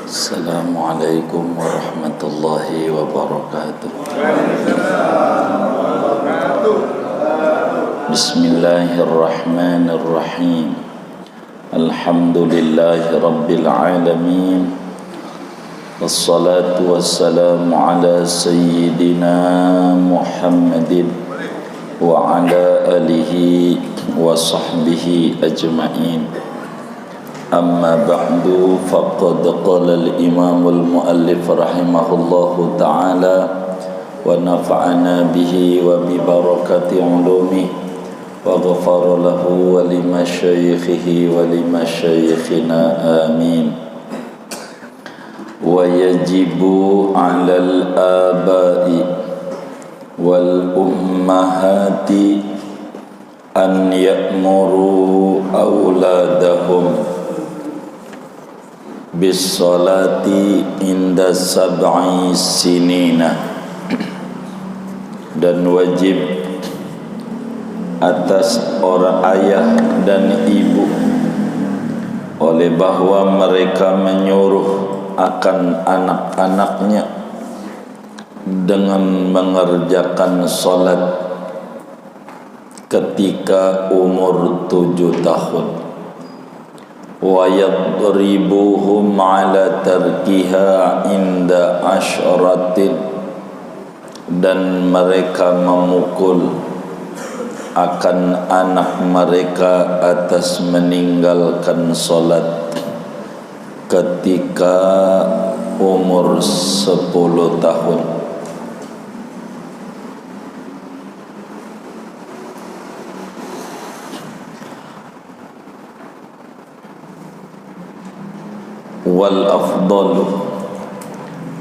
Assalamualaikum warahmatullahi wabarakatuh. Bismillahirrahmanirrahim. Alhamdulillahi rabbil alamin. Wassalatu wassalamu ala sayyidina Muhammadin wa ala alihi wa sahbihi ajma'in. Amma ba'du, faqad qala al-imam al-muallif rahimahullahu ta'ala wa nafa'ana bihi wa bi barakati ulumi wa ghafara lahu wa li masyayikhihi wa li masyayikhina amin. Wa yajibu 'alal aba'i wal ummahati an ya'muru awladahum bisolati inda sab'i sinina, dan wajib atas orang ayah dan ibu oleh bahwa mereka menyuruh akan anak-anaknya dengan mengerjakan solat ketika umur 7 tahun. Wa yadribuhum ala tarkiha inda asyratin, dan mereka memukul akan anak mereka atas meninggalkan solat ketika umur 10 tahun. Wal afdalu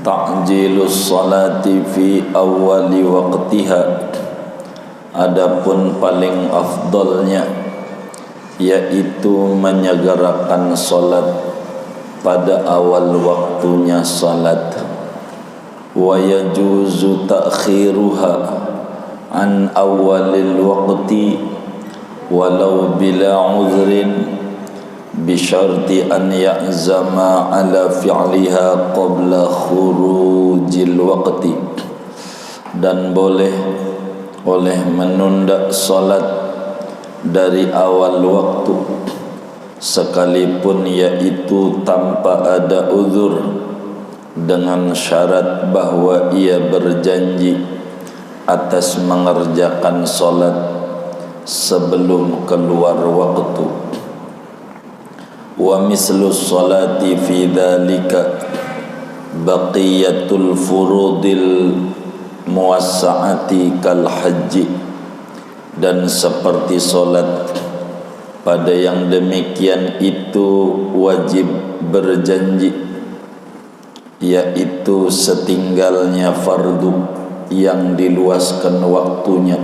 ta'jilus salati fi awali waqtiha, adapun paling afdalnya yaitu menyegerakan salat pada awal waktunya salat. Wa yajuzu ta'khiruha an awalil waqti walau bila uzrin bisyarti an ya'zama ala fi'liha qabla khurujil waqti, dan boleh menunda salat dari awal waktu sekalipun yaitu tanpa ada uzur, dengan syarat bahwa ia berjanji atas mengerjakan salat sebelum keluar waktu. Wa mislu salati fi dhalika baqiyatul furudil muwassa'ati kal haji, dan seperti solat pada yang demikian itu wajib berjanji, yaitu setinggalnya fardu yang diluaskan waktunya,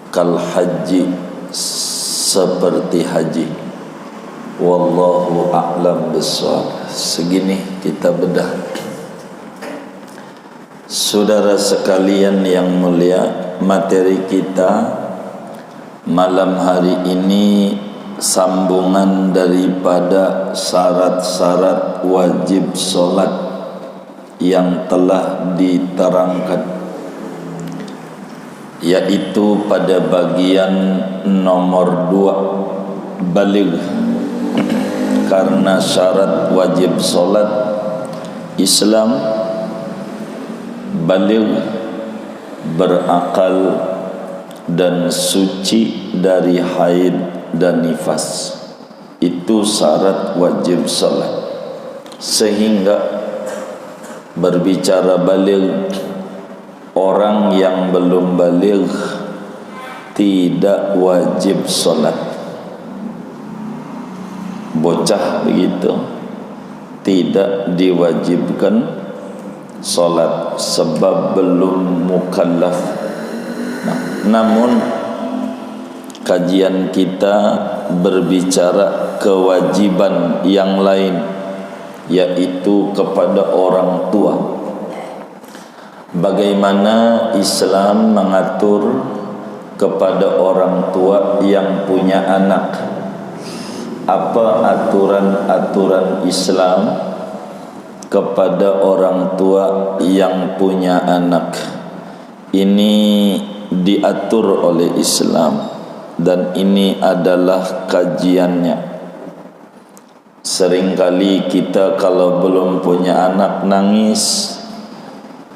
kal haji, seperti haji. Wallahu a'lam bishawab. Segini kita bedah. Saudara sekalian yang mulia, materi kita malam hari ini sambungan daripada syarat-syarat wajib solat yang telah diterangkan, yaitu pada bagian nomor 2, baligh. Karena syarat wajib solat Islam baligh, berakal dan suci dari haid dan nifas. Itu syarat wajib solat. Sehingga berbicara baligh, orang yang belum baligh tidak wajib solat. Bocah begitu tidak diwajibkan solat sebab belum mukallaf. Namun kajian kita berbicara kewajiban yang lain, yaitu kepada orang tua. Bagaimana Islam mengatur kepada orang tua yang punya anak. apa aturan-aturan Islam kepada orang tua yang punya anak. Ini diatur oleh Islam dan ini adalah kajiannya. Seringkali kita kalau belum punya anak nangis,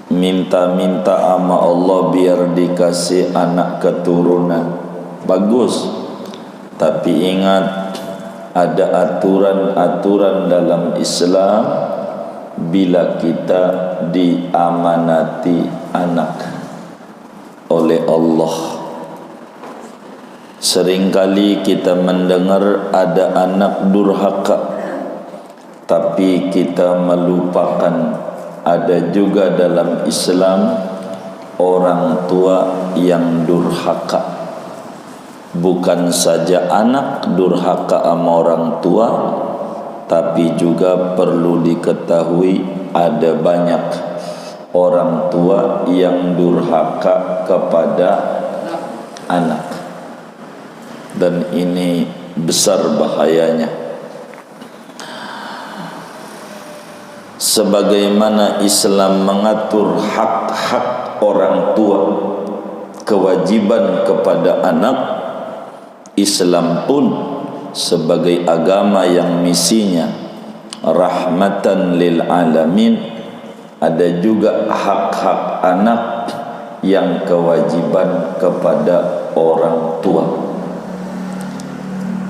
minta-minta sama Allah biar dikasih anak keturunan. Bagus, tapi ingat ada aturan-aturan dalam Islam bila kita diamanati anak oleh Allah. Seringkali kita mendengar ada anak durhaka, tapi kita melupakan ada juga dalam Islam orang tua yang durhaka. Bukan saja anak durhaka sama orang tua, tapi juga perlu diketahui ada banyak orang tua yang durhaka kepada anak. Dan ini besar bahayanya. Sebagaimana Islam mengatur hak-hak orang tua, kewajiban kepada anak, Islam pun sebagai agama yang misinya rahmatan lil alamin, ada juga hak-hak anak yang kewajiban kepada orang tua.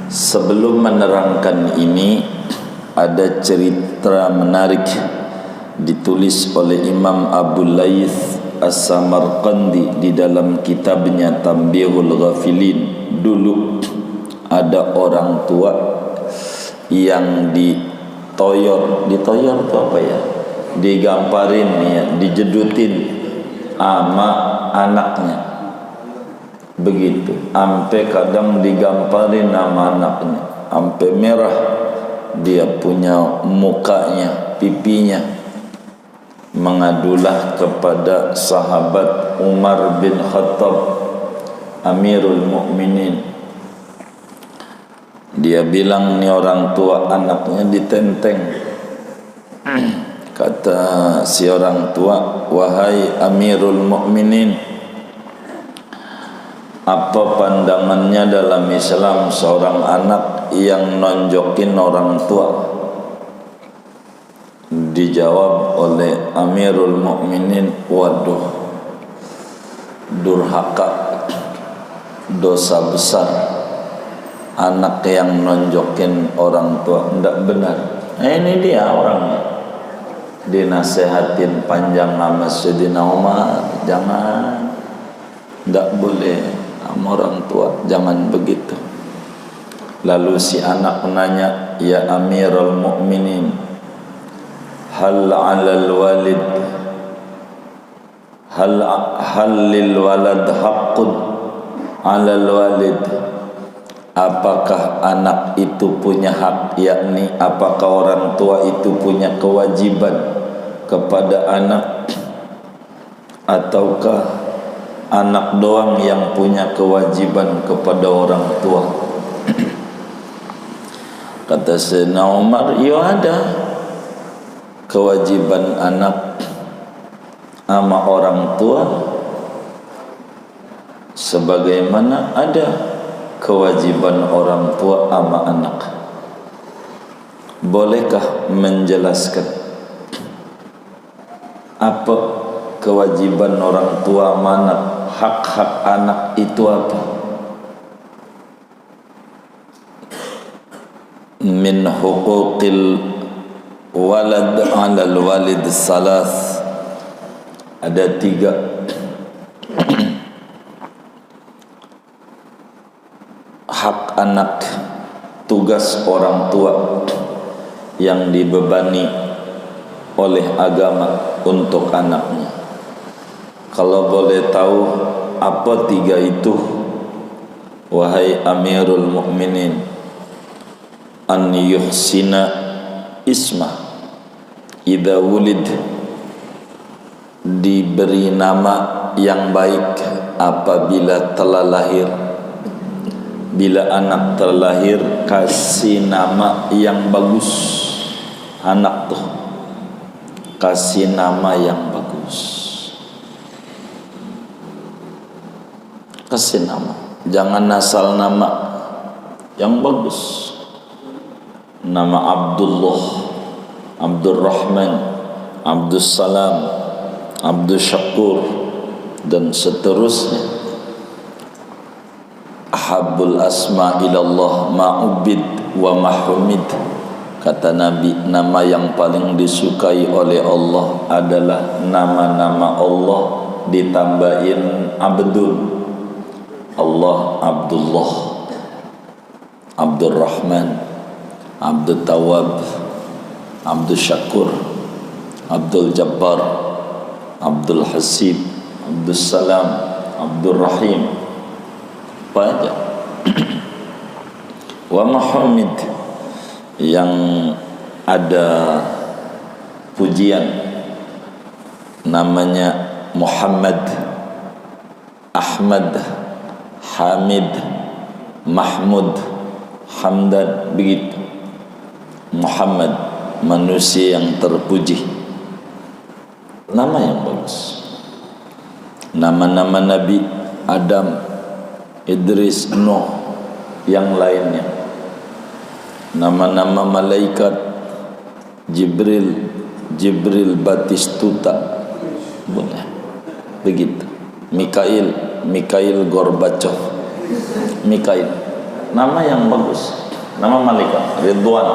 Sebelum menerangkan ini, ada cerita menarik ditulis oleh Imam Abu Layth As-Samarqandi di dalam kitabnya Tanbihul Ghafilin. Dulu ada orang tua yang ditoyor itu apa ya? Digamparin ya, dijedutin sama anaknya. Begitu, ampe kadang digamparin sama anaknya, ampe merah dia punya mukanya, pipinya. Mengadulah kepada sahabat Umar bin Khattab, Amirul Mukminin. Dia bilang, ni orang tua anaknya ditenteng. Kata si orang tua, wahai Amirul Mukminin, apa pandangannya dalam Islam seorang anak yang nonjokin orang tua? Dijawab oleh Amirul Mukminin, waduh, durhaka, dosa besar. Anak yang nonjokin orang tua tidak benar. Ini dia orangnya. Dinasehatin panjang nama Sayyidina Umar, jangan, tidak boleh sama orang tua, jangan begitu. Lalu si anak menanya, ya Amirul Mukminin, hal 'alal walid hal lil walad haqqun 'alal walid? Apakah anak itu punya hak, yakni apakah orang tua itu punya kewajiban kepada anak, ataukah anak doang yang punya kewajiban kepada orang tua? Kata Sayyidina Umar, ya ada kewajiban anak sama orang tua sebagaimana ada kewajiban orang tua sama anak. Bolehkah menjelaskan apa kewajiban orang tua sama anak, hak-hak anak itu apa? Min huquqil walad 'alal walid salas, ada 3. Hak anak, tugas orang tua yang dibebani oleh agama untuk anaknya. Kalau boleh tahu apa 3 itu, wahai Amirul Mukminin? An yuhsina ismah, idza wulid, diberi nama yang baik apabila telah lahir. Bila anak terlahir kasih nama yang bagus. Anak tuh kasih nama yang bagus. Kasih nama, jangan asal nama, yang bagus. Nama Abdullah, Abdurrahman, Abdussalam, Abdusyakur, dan seterusnya. Ahabbul asma ilallah ma'ubid wa mahumid. Kata Nabi, nama yang paling disukai oleh Allah adalah nama-nama Allah ditambahin Abdul. Allah Abdullah, Abdurrahman, Abdul Tawab, Abdul Syakur, Abdul Jabbar, Abdul Hasib, Abdul Salam, Abdul Rahim. Apa aja. Wa Muhammad, yang ada pujian, namanya Muhammad, Ahmad, Hamid, Mahmud, Hamdan, begitu. Muhammad, manusia yang terpuji. Nama yang bagus. Nama-nama Nabi Adam, Idris, Nuh, yang lainnya. Nama-nama malaikat Jibril Batistuta, boleh. Begitu. Mikhail Gorbachev. Mikhail, nama yang bagus. Nama malaikat Ridwan,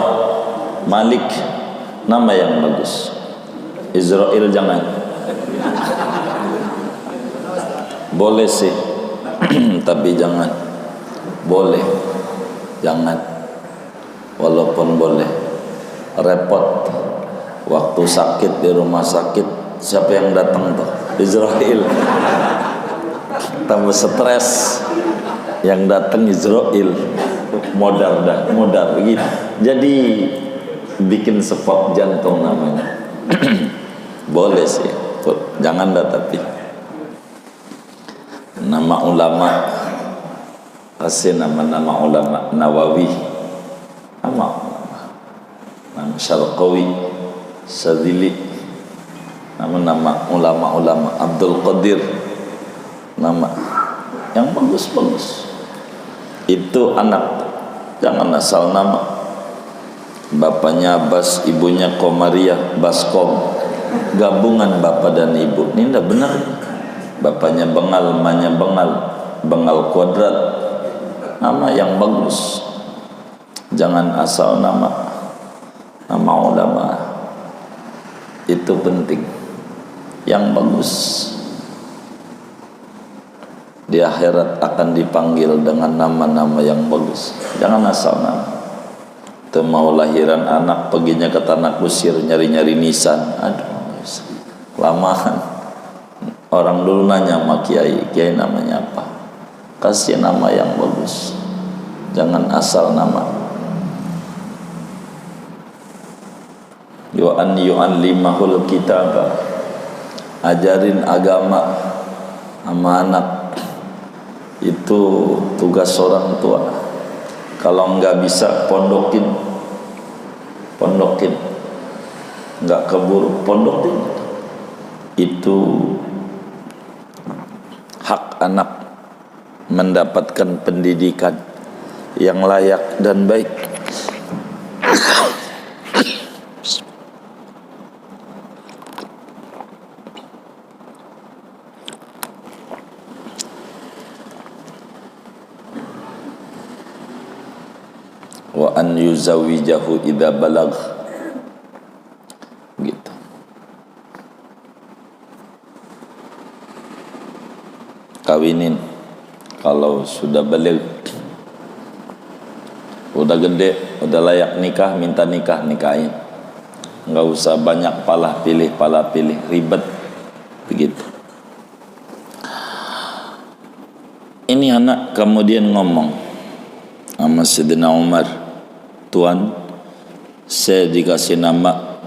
Malik, nama yang bagus. Israel jangan. Boleh sih tapi jangan. Boleh, jangan. Walaupun boleh, repot. Waktu sakit di rumah sakit, siapa yang datang tuh? Israel. Tambah stres. Yang datang Israel. Modal begitu. Jadi bikin spot jantung namanya. Boleh sih, jangan dah. Tapi nama ulama, kasih nama-nama ulama. Nawawi, nama Syarqawi, Sadili, nama-nama ulama-ulama. Abdul Qadir, nama yang bagus-bagus. Itu anak, jangan asal nama. Bapaknya Abbas, ibunya Komariah, Baskom, gabungan bapak dan ibu. Ini tidak benar. Bapaknya Bengal, emaknya Bengal kuadrat. Nama yang bagus. Jangan asal nama. Nama ulama itu penting, yang bagus. Di akhirat akan dipanggil dengan nama-nama yang bagus. Jangan asal nama. Itu mau lahiran anak, perginya ke Tanah Kusir nyari-nyari nisan. Aduh, kelamaan. Orang dulu nanya sama kiai namanya apa? Kasih nama yang bagus. Jangan asal nama. Wa an yu'allimahul kitab, ajarin agama sama anak. Itu tugas orang tua. Kalau enggak bisa, pondokin, enggak keburu, pondokin. Itu hak anak mendapatkan pendidikan yang layak dan baik. Wa an yuzawijahu idza balagh, gitu. Kawinin kalau sudah balik, udah gede, udah layak nikah, minta nikah, nikahin. Enggak usah banyak pala pilih, ribet begitu. Ini anak kemudian ngomong sama Sayyidina Umar, Tuan, saya dikasih nama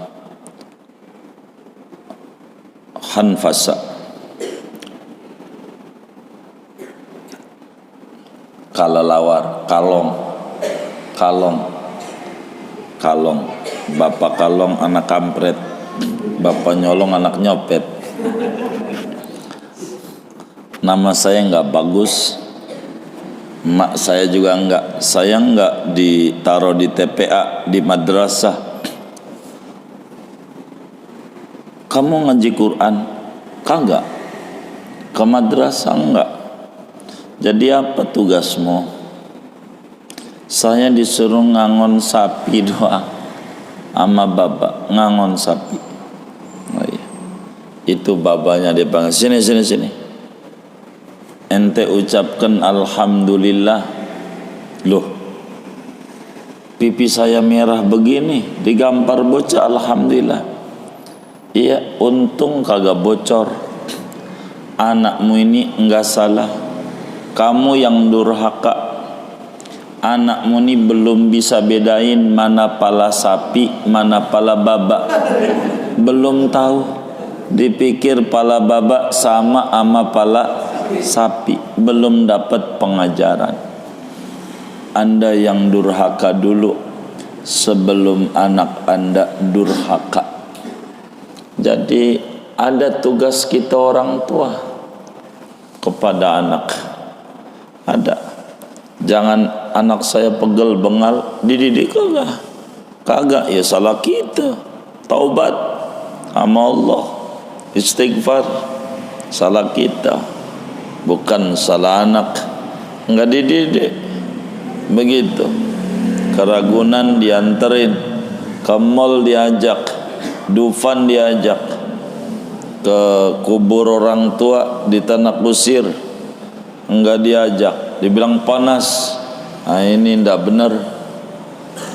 Hanfasa, kalelawar, kalong. Kalong. Bapak kalong anak kampret, bapak nyolong anak nyopet. Nama saya nggak bagus, mak saya juga enggak. Saya enggak ditaruh di TPA, di madrasah. Kamu ngaji Quran? Kagak. Ke madrasah enggak. Jadi apa tugasmu? Saya disuruh ngangon sapi doang sama baba, ngangon sapi. Oh iya. Itu babanya dipanggil, sini. Ente ucapkan alhamdulillah. Loh, pipi saya merah begini, digampar bocah alhamdulillah. Iya, untung kagak bocor. Anakmu ini enggak salah. Kamu yang durhaka. Anakmu ini belum bisa bedain mana pala sapi, mana pala baba. Belum tahu. Dipikir pala baba sama pala sapi. Belum dapat pengajaran. Anda yang durhaka dulu sebelum anak Anda durhaka. Jadi ada tugas kita orang tua kepada anak. Ada. Jangan anak saya pegel bengal dididik kagak ya salah kita. Taubat sama Allah, istighfar, salah kita, bukan salah anak. Enggak dididik begitu. Keragunan dianterin, ke mall diajak, Dufan diajak, ke kubur orang tua di Tanah Kusir enggak diajak, dibilang panas. Nah, ini enggak benar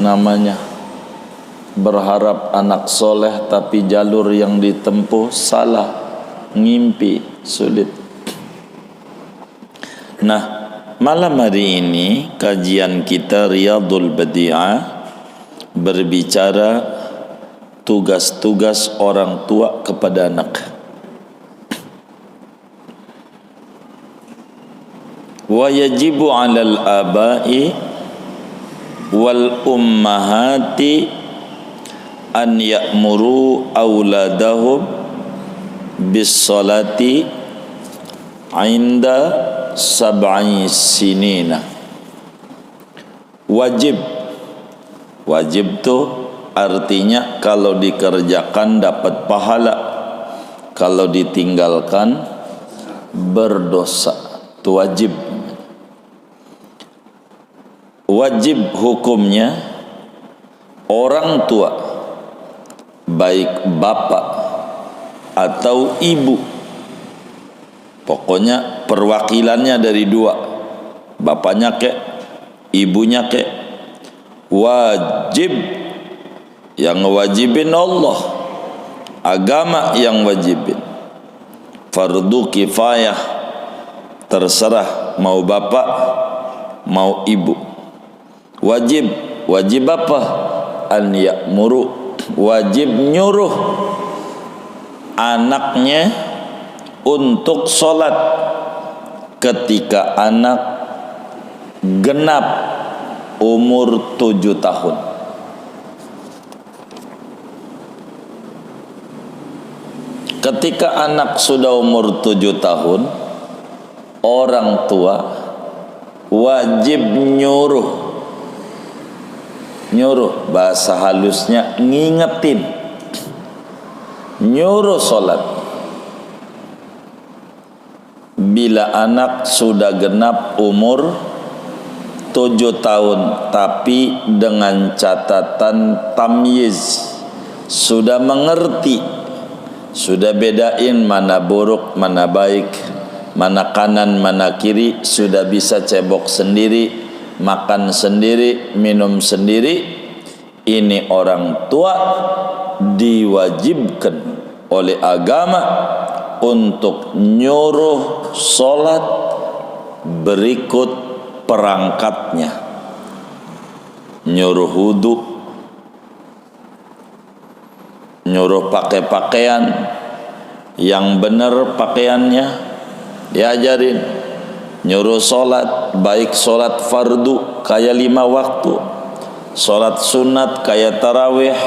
namanya. Berharap anak soleh tapi jalur yang ditempuh salah, ngimpi, sulit. Nah, malam hari ini kajian kita Riyadul Badi'ah berbicara tugas-tugas orang tua kepada anak. Wa yajibu 'alal aba'i wal ummahati an ya'muru auladahum bis salati 'inda sab'i sinina. Wajib tuh artinya kalau dikerjakan dapat pahala, kalau ditinggalkan berdosa. Itu wajib. Wajib hukumnya orang tua, baik bapak atau ibu, pokoknya perwakilannya dari dua, bapaknya kek, ibunya kek, wajib. Yang wajibin Allah, agama yang wajibin. Fardu kifayah, terserah mau bapak mau ibu. Wajib apa? An ya'muru, wajib nyuruh anaknya untuk sholat ketika anak genap umur 7 tahun. Ketika anak sudah umur 7 tahun, orang tua wajib nyuruh, bahasa halusnya ngingetin, nyuruh sholat. Bila anak sudah genap umur 7 tahun, tapi dengan catatan tamyiz, sudah mengerti, sudah bedain mana buruk, mana baik, mana kanan, mana kiri, sudah bisa cebok sendiri, makan sendiri, minum sendiri. Ini orang tua diwajibkan oleh agama untuk nyuruh sholat berikut perangkatnya. Nyuruh wudu, nyuruh pakai pakaian yang benar, pakaiannya diajarin. Nyuruh sholat, baik sholat fardu kayak 5 waktu, Salat sunat kayak tarawih,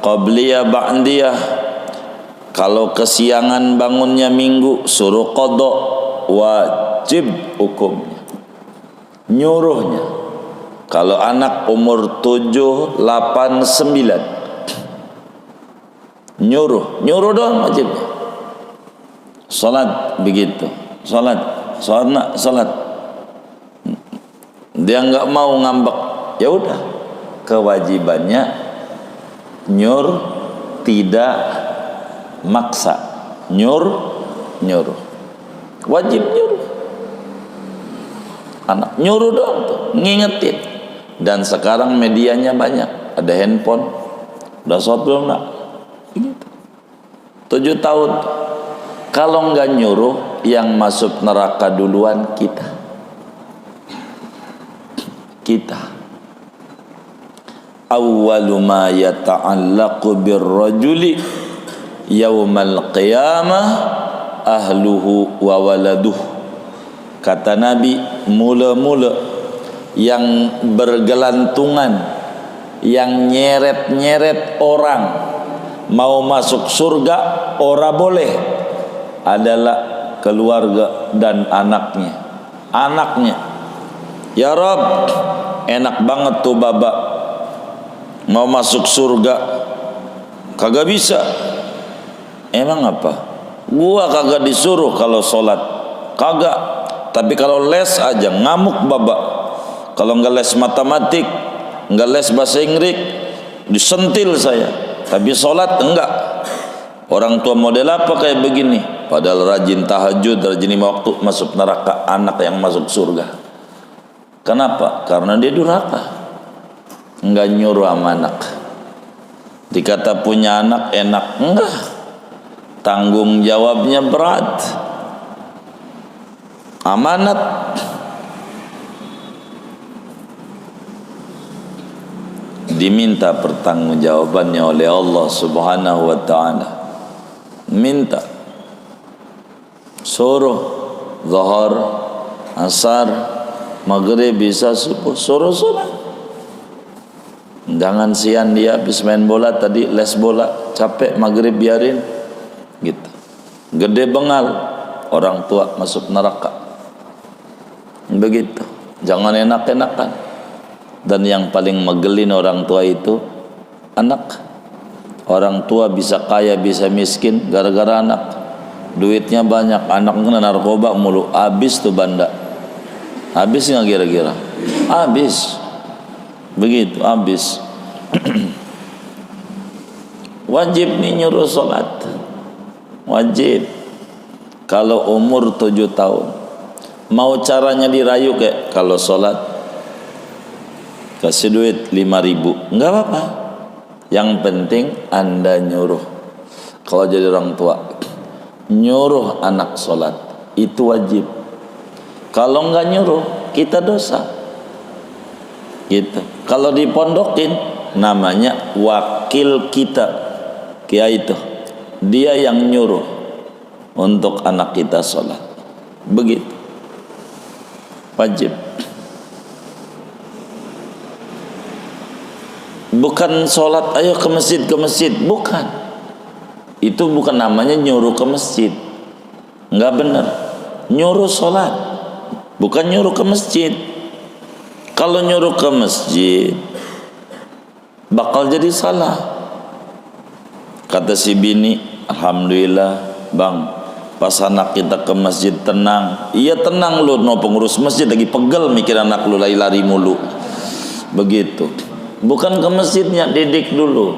qabliyah, ba'diyah. Kalau kesiangan bangunnya minggu, suruh qada, wajib hukumnya. Nyuruhnya. Kalau anak umur 7, 8, 9, nyuruh doang wajibnya. Salat begitu, salat nak salat. Dia nggak mau ngambek, ya udah, kewajibannya tidak maksa, nyuruh, wajib nyuruh. Anak nyuruh doang tuh, ngingetin. Dan sekarang medianya banyak, ada handphone, udah sholat belum nak? Begitu. 7 tahun. Kalau nggak nyuruh, yang masuk neraka duluan kita. Awwalu ma yata'allaqu birrajuli yaumal qiyamah ahluhu wa waladuh. Kata Nabi, mula-mula yang bergelantungan, yang nyeret-nyeret orang mau masuk surga, ora boleh, adalah keluarga dan anaknya. Ya Rob, enak banget tuh baba mau masuk surga, kagak bisa. Emang apa? Gua kagak disuruh kalau sholat, kagak. Tapi kalau les aja ngamuk baba. Kalau nggak les matematik, nggak les bahasa Inggris, disentil saya. Tapi sholat enggak. Orang tua model apa kayak begini? Padahal rajin tahajud, rajin 5 waktu, masuk neraka, anak yang masuk surga. Kenapa? Karena dia durhaka, enggak nyuruh sama anak. Dikata punya anak enak, enggak. Tanggung jawabnya berat, amanat. Diminta pertanggungjawabannya oleh Allah Subhanahu wa ta'ala. Minta, suruh zuhur, asar, maghrib, bisa, subuh, suruh sholat. Jangan sian dia habis main bola tadi, les bola, capek, maghrib biarin gitu. Gede bengal, orang tua masuk neraka. Begitu. Jangan enak-enakan. Dan yang paling megelin orang tua itu anak. Orang tua bisa kaya bisa miskin gara-gara anak. Duitnya banyak, anaknya narkoba mulu, habis tuh banda. Habis nggak kira-kira? Habis. Begitu, habis. Wajib nih nyuruh sholat. Wajib. Kalau umur 7 tahun. Mau caranya dirayu kayak kalau sholat kasih duit 5.000, nggak apa-apa. Yang penting Anda nyuruh. Kalau jadi orang tua, nyuruh anak sholat itu wajib. Kalau nggak nyuruh, kita dosa. Gitu. Kalau dipondokin, namanya wakil kita, kiai itu. Dia yang nyuruh untuk anak kita sholat. Begitu. Wajib. Bukan sholat, ayo ke masjid, bukan. Itu bukan namanya nyuruh ke masjid. Nggak benar. Nyuruh sholat, bukan nyuruh ke masjid. Kalau nyuruh ke masjid, bakal jadi salah. Kata si bini, alhamdulillah bang, pas anak kita ke masjid tenang. Iya tenang lu, no pengurus masjid lagi pegel mikir anak lu lari-lari mulu. Begitu. Bukan ke masjidnya, didik dulu.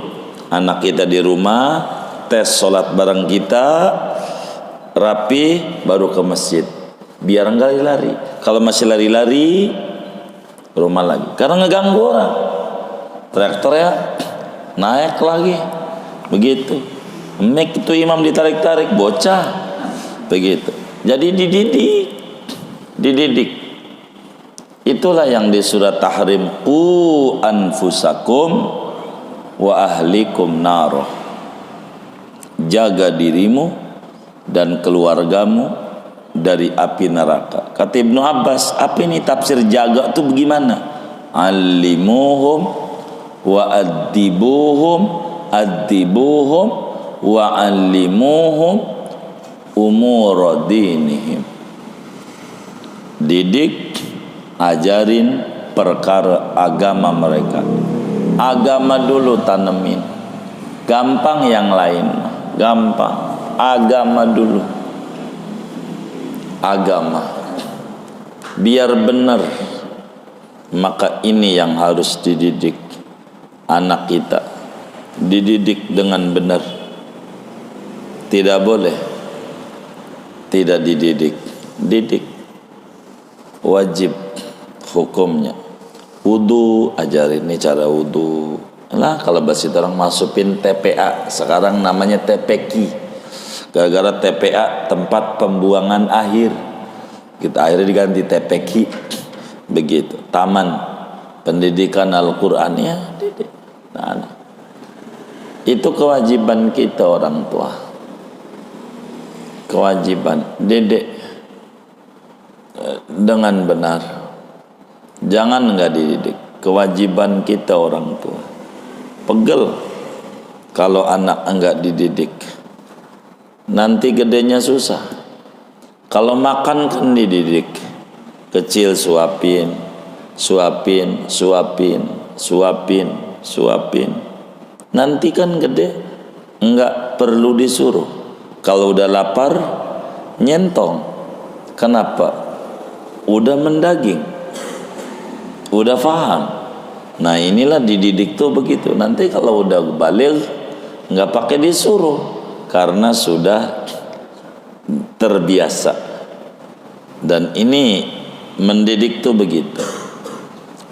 Anak kita di rumah, tes sholat bareng kita, rapi, baru ke masjid. Biar enggak lari-lari. Kalau masih lari-lari, rumah lagi. Karena ngeganggu orang. Teriak-teriak, naik lagi. Begitu. Mek itu imam ditarik-tarik, bocah. Begitu. Jadi dididik. Itulah yang di surat Tahrim, qu anfusakum wa ahlikum naroh. Jaga dirimu dan keluargamu dari api neraka. Kata Ibnu Abbas, apa ini tafsir jaga itu bagaimana? allimuhum wa addibuhum wa allimuhum umur dinihim. Didik, ajarin perkara agama mereka. Agama dulu tanemin. Gampang yang lain, gampang. Agama dulu. Agama. Biar benar. Maka ini yang harus dididik anak kita. Dididik dengan benar. Tidak boleh tidak dididik. Didik. Wajib hukumnya. Wudu, ajarin ini cara wudu. Lah kalau bahasa orang masukin TPA, sekarang namanya TPQ. Gara-gara TPA tempat pembuangan akhir, kita akhirnya diganti TPQ. Begitu. Taman pendidikan Al-Qur'an ya, didik. Nah, itu kewajiban kita orang tua. Kewajiban didik dengan benar. Jangan enggak dididik. Kewajiban kita orang tua. Pegel kalau anak enggak dididik. Nanti gedenya susah. Kalau makan kan dididik. Kecil suapin, suapin, suapin, suapin, suapin. Nanti kan gede enggak perlu disuruh. Kalau udah lapar nyentong. Kenapa? Udah mendaging, udah faham. Nah inilah dididik tuh begitu. Nanti kalau udah balik nggak pakai disuruh, karena sudah terbiasa. Dan ini mendidik tuh begitu.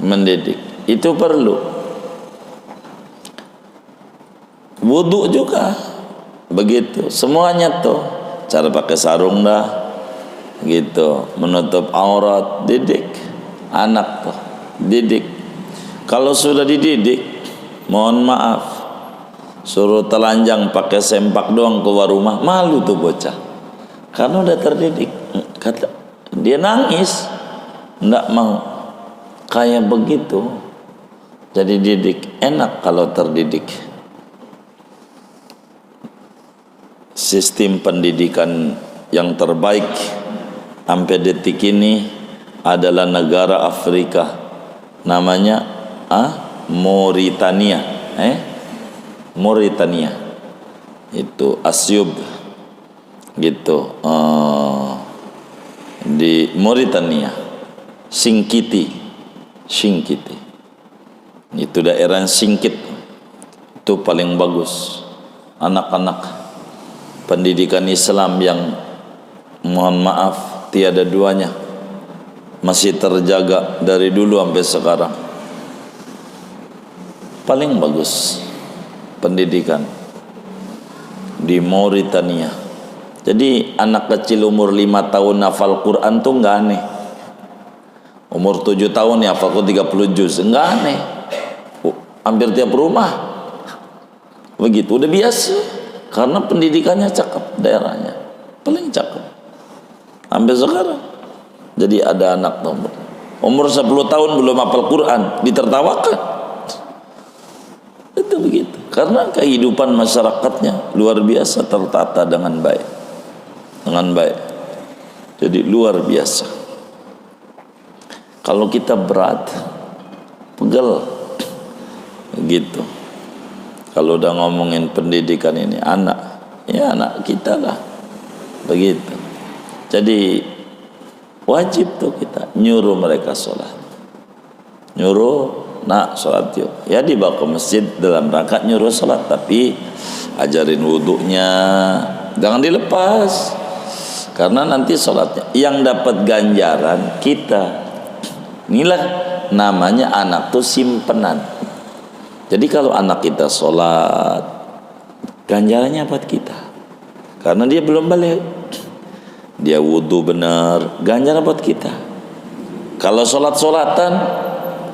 Mendidik itu perlu. Wudu juga begitu. Semuanya tuh cara pakai sarung dah. Gitu, menutup aurat, didik anak tuh, didik. Kalau sudah dididik, mohon maaf, suruh telanjang pakai sempak doang keluar rumah, malu tuh bocah, karena udah terdidik. Kata dia nangis, nggak mau. Kayak begitu. Jadi didik enak kalau terdidik. Sistem pendidikan yang terbaik sampai detik ini adalah negara Afrika, namanya Mauritania. Mauritania itu Asyub gitu, di Mauritania, Singkiti itu daerah Singkit. Itu paling bagus anak-anak pendidikan Islam yang mohon maaf tiada duanya, masih terjaga dari dulu sampai sekarang. Paling bagus pendidikan di Mauritania. Jadi anak kecil umur 5 tahun hafal Quran tuh enggak aneh. Umur 7 tahun ya hafal 30 juz, enggak aneh. Hampir tiap rumah begitu, udah biasa. Karena pendidikannya cakep, daerahnya paling cakep sampai sekarang. Jadi ada anak umur 10 tahun belum hafal Quran, ditertawakan. Itu begitu. Karena kehidupan masyarakatnya luar biasa tertata dengan baik. Dengan baik. Jadi luar biasa. Kalau kita berat, pegel gitu. Kalau udah ngomongin pendidikan ini anak, ya anak kita lah. Begitu. Jadi wajib tuh kita nyuruh mereka sholat, nyuruh nak sholat yuk. Ya dibawa ke masjid dalam rangka nyuruh sholat, tapi ajarin wudunya, jangan dilepas, karena nanti sholatnya yang dapat ganjaran kita. Inilah namanya anak tuh simpenan. Jadi kalau anak kita sholat, ganjarannya buat kita, karena dia belum balik. Dia wudu benar, ganjaran buat kita. Kalau sholat-sholatan,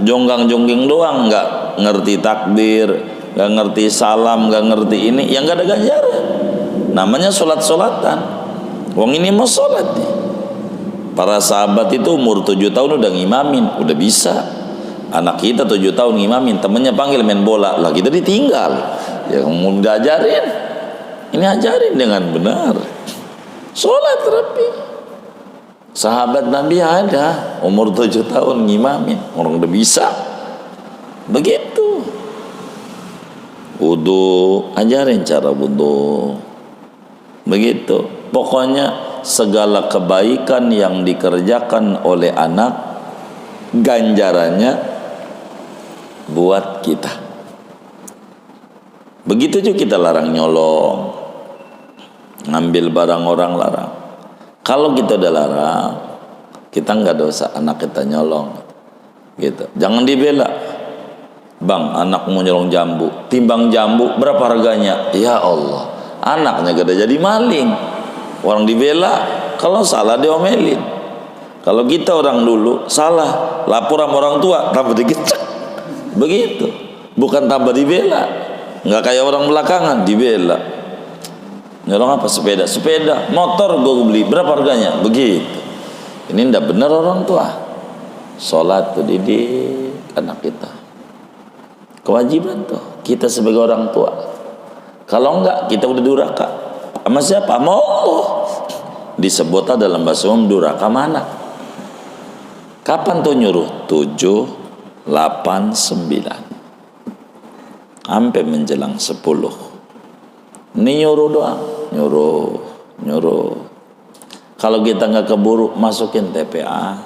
jonggang-jongging doang, nggak ngerti takbir, nggak ngerti salam, nggak ngerti ini, yang nggak ada ganjaran. Namanya sholat-sholatan. Wong ini mau sholat nih. Para sahabat itu umur 7 tahun udah ngimamin, udah bisa. Anak kita 7 tahun ngimamin, temennya panggil main bola, lah kita ditinggal. Ya mau diajarin, ini ajarin dengan benar. Sholat rapi. Sahabat Nabi ada umur 7 tahun ngimamin, orang udah bisa. Begitu. Wudu, ajarin cara wudu. Begitu. Pokoknya segala kebaikan yang dikerjakan oleh anak, ganjarannya buat kita. Begitu juga kita larang nyolong, ngambil barang orang, larang. Kalau kita udah larang, kita nggak dosa anak kita nyolong, gitu. Jangan dibela. Bang, anak mau nyolong jambu, timbang jambu berapa harganya? Ya Allah, anaknya gede jadi maling. Orang dibela, kalau salah diomelin. Kalau kita orang dulu salah, lapor sama orang tua, tambah dikecek. Begitu, bukan tambah dibela. Nggak kayak orang belakangan dibela. Nyolong apa? Sepeda, motor gue beli, berapa harganya? Begitu. Ini ndak benar orang tua. Sholat tuh didik anak kita. Kewajiban tuh kita sebagai orang tua. Kalau enggak, kita udah durhaka. Sama siapa? Sama Allah. Disebut dalam bahasa umum durhaka mana? Kapan tuh nyuruh? 7, 8, 9 sampai menjelang 10. Ini nyuruh doang, nyuruh. Kalau kita nggak keburu, masukin TPA,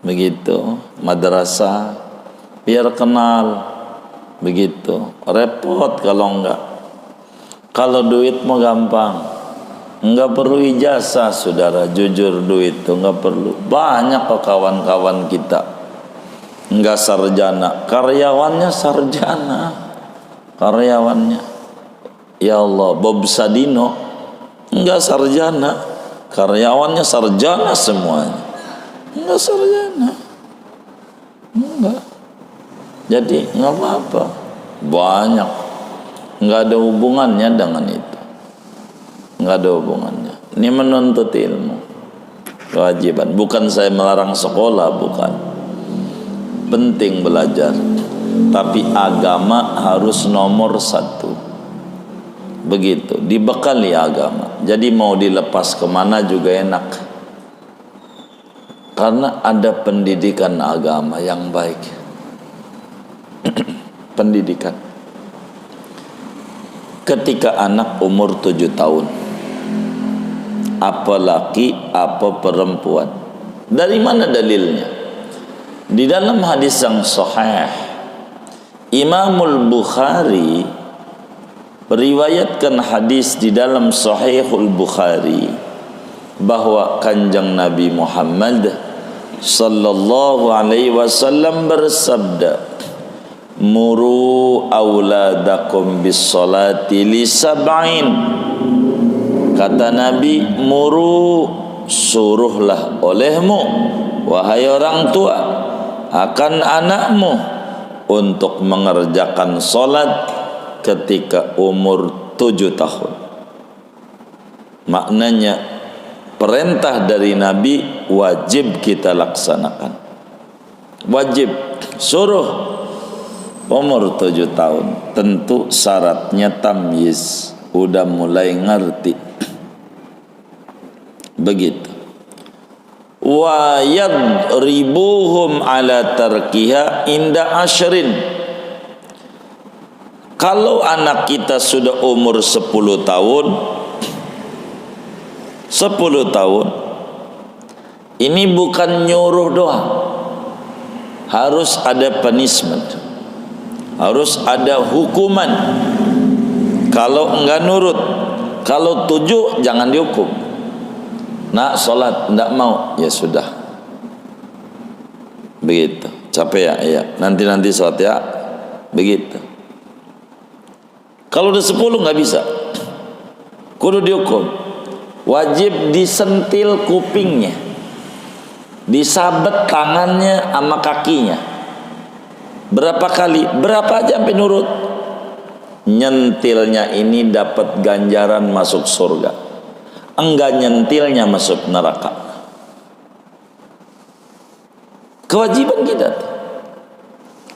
begitu, madrasah, biar kenal, begitu. Repot kalau enggak. Kalau duit mau gampang, nggak perlu ijazah, saudara. Jujur, duit itu nggak perlu. Banyak kok kawan-kawan kita nggak sarjana, karyawannya sarjana, karyawannya. Ya Allah, Bob Sadino enggak sarjana, karyawannya sarjana semuanya. Enggak sarjana, enggak. Jadi enggak apa-apa, banyak, enggak ada hubungannya dengan itu, enggak ada hubungannya. Ini menuntut ilmu, kewajiban. Bukan saya melarang sekolah, bukan. Penting belajar, tapi agama harus nomor 1. Begitu, dibekali agama. Jadi mau dilepas kemana juga enak, karena ada pendidikan agama yang baik. Pendidikan. Ketika anak umur 7 tahun, apa laki apa perempuan, dari mana dalilnya? Di dalam hadis yang sahih, Imamul Bukhari meriwayatkan hadis di dalam Sahihul Bukhari bahwa Kanjeng Nabi Muhammad sallallahu alaihi wasallam bersabda, "Muru auladakum bis salati li sab'in." Kata Nabi, muru, suruhlah olehmu wahai orang tua akan anakmu untuk mengerjakan salat ketika umur 7 tahun. Maknanya perintah dari Nabi wajib kita laksanakan. Wajib, suruh umur 7 tahun. Tentu syaratnya tamyiz, udah mulai ngerti. Begitu. Wa yadribuhum ala tarkiha inda ashrin. Kalau anak kita sudah umur 10 tahun, ini bukan nyuruh doang, harus ada punishment, harus ada hukuman. Kalau enggak nurut, kalau 7 jangan dihukum. Nak sholat enggak mau, ya sudah, begitu. Capek ya, nanti sholat ya, begitu. Kalau udah 10 nggak bisa, kudu dihukum. Wajib disentil kupingnya, disabet tangannya sama kakinya. Berapa kali? Berapa aja sampai nurut. Nyentilnya ini dapat ganjaran masuk surga. Enggak nyentilnya masuk neraka. Kewajiban kita tuh.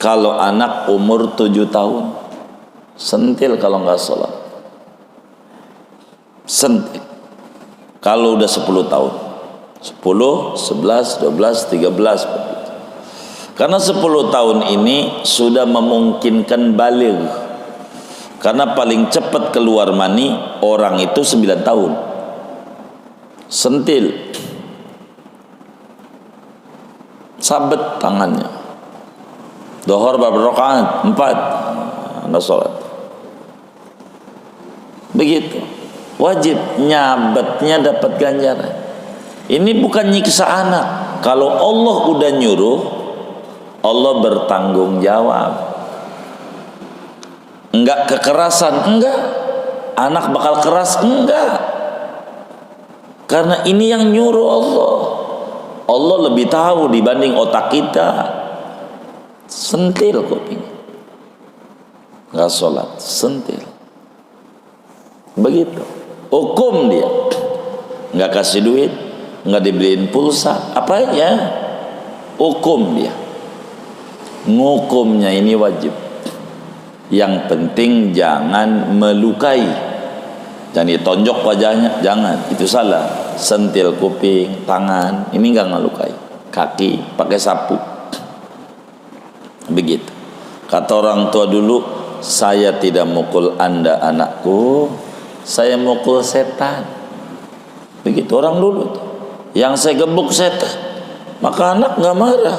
Kalau anak umur 7 tahun, sentil kalau nggak sholat. Sentil. Kalau udah 10 tahun, 10, 11, 12, 13. Karena 10 tahun ini sudah memungkinkan baligh. Karena paling cepat keluar mani orang itu 9 tahun. Sentil. Sabet tangannya. Dohor berapa rakaat? 4. Anda sholat. Begitu. Wajib nyabetnya dapat ganjaran. Ini bukan nyiksa anak. Kalau Allah udah nyuruh, Allah bertanggung jawab. Enggak kekerasan, enggak. Anak bakal keras, enggak. Karena ini yang nyuruh Allah. Allah lebih tahu dibanding otak kita. Sentil kuping. Enggak sholat, sentil. Begitu. Hukum dia. Enggak kasih duit, enggak dibeliin pulsa, apanya? Hukum dia. Ngukumnya ini wajib. Yang penting jangan melukai. Jangan ditonjok wajahnya, jangan. Itu salah. Sentil kuping, tangan, ini enggak ngelukai. Kaki pakai sapu. Begitu. Kata orang tua dulu, saya tidak mukul Anda anakku, saya mukul setan. Begitu orang dulu tuh. Yang saya gebuk setan, maka anak nggak marah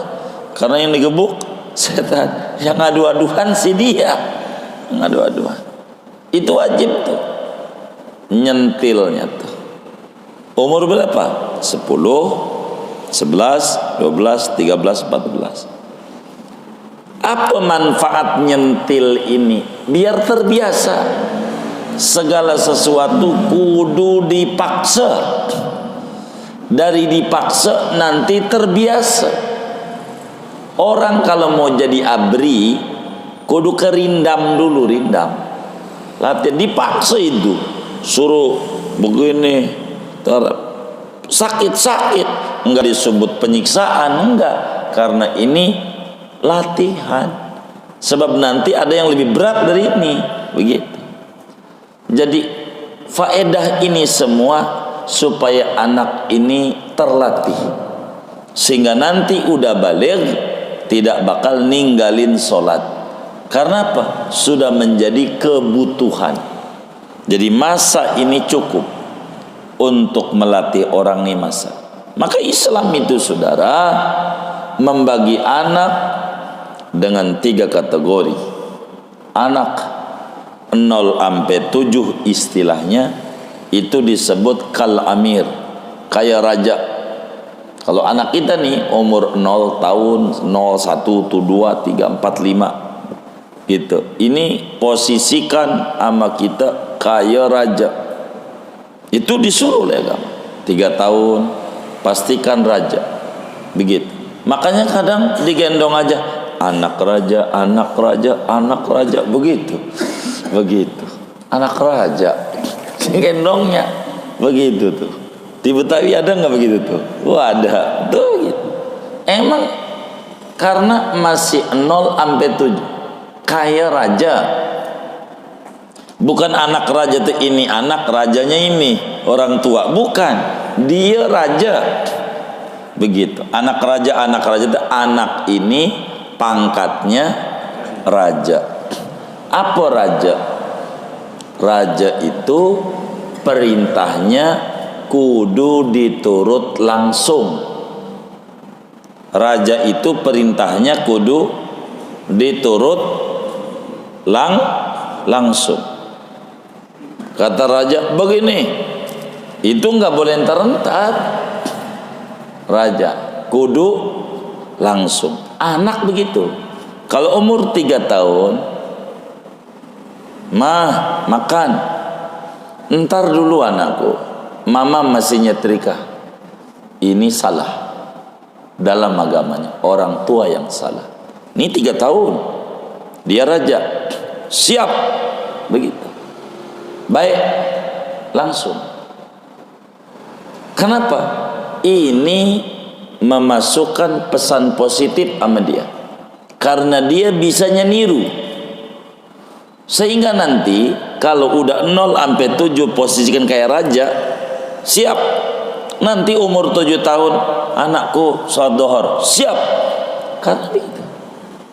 karena yang digebuk setan. Yang adu-aduan si dia, yang adu-aduan. Itu wajib tuh, nyentilnya tuh. Umur berapa? 10, 11, 12, 13, 14. Apa manfaat nyentil ini? Biar terbiasa. Segala sesuatu kudu dipaksa. Dari dipaksa nanti terbiasa. Orang kalau mau jadi abri kudu kerindam dulu, rindam. Latihan dipaksa itu. Suruh begini, sakit-sakit. Enggak disebut penyiksaan, enggak. Karena ini latihan. Sebab nanti ada yang lebih berat dari ini. Begitu. Jadi faedah ini semua supaya anak ini terlatih, sehingga nanti udah baligh tidak bakal ninggalin sholat. Karena apa? Sudah menjadi kebutuhan. Jadi masa ini cukup untuk melatih orang nih masa. Maka Islam itu saudara membagi anak dengan 3 kategori. Anak 0 sampai 7 istilahnya itu disebut kal amir, kayak raja. Kalau anak kita nih umur 0 tahun, 0, 1, 2, 3, 4, 5 gitu. Ini posisikan sama kita kayak raja. Itu disuruh oleh agama. 3 tahun pastikan raja. Begitu. Makanya kadang digendong aja, anak raja, anak raja, anak raja, begitu. Begitu. Anak raja gendongnya begitu tuh. Di Betawi ada nggak begitu tuh? Wah, ada tuh gitu. Emang karena masih 0 sampai 7 kayak raja. Bukan anak raja tuh ini, anak rajanya ini orang tua, bukan. Dia raja. Begitu. Anak raja itu anak ini pangkatnya raja. Apa raja? Raja itu perintahnya kudu diturut langsung. Raja itu perintahnya kudu diturut langsung. Kata raja begini, itu nggak boleh entar-entar. Raja kudu langsung. Anak begitu. Kalau umur 3 tahun, mah makan, entar dulu anakku, mama masih nyetrika. Ini salah dalam agamanya, orang tua yang salah. Ini 3 tahun dia raja, siap begitu, baik langsung. Kenapa? Ini memasukkan pesan positif sama dia. karena dia bisanya niru. Sehingga nanti kalau udah 0 sampai 7 posisikan kayak raja, siap. Nanti umur 7 tahun, anakku sholat duhur, siap. Karena begitu.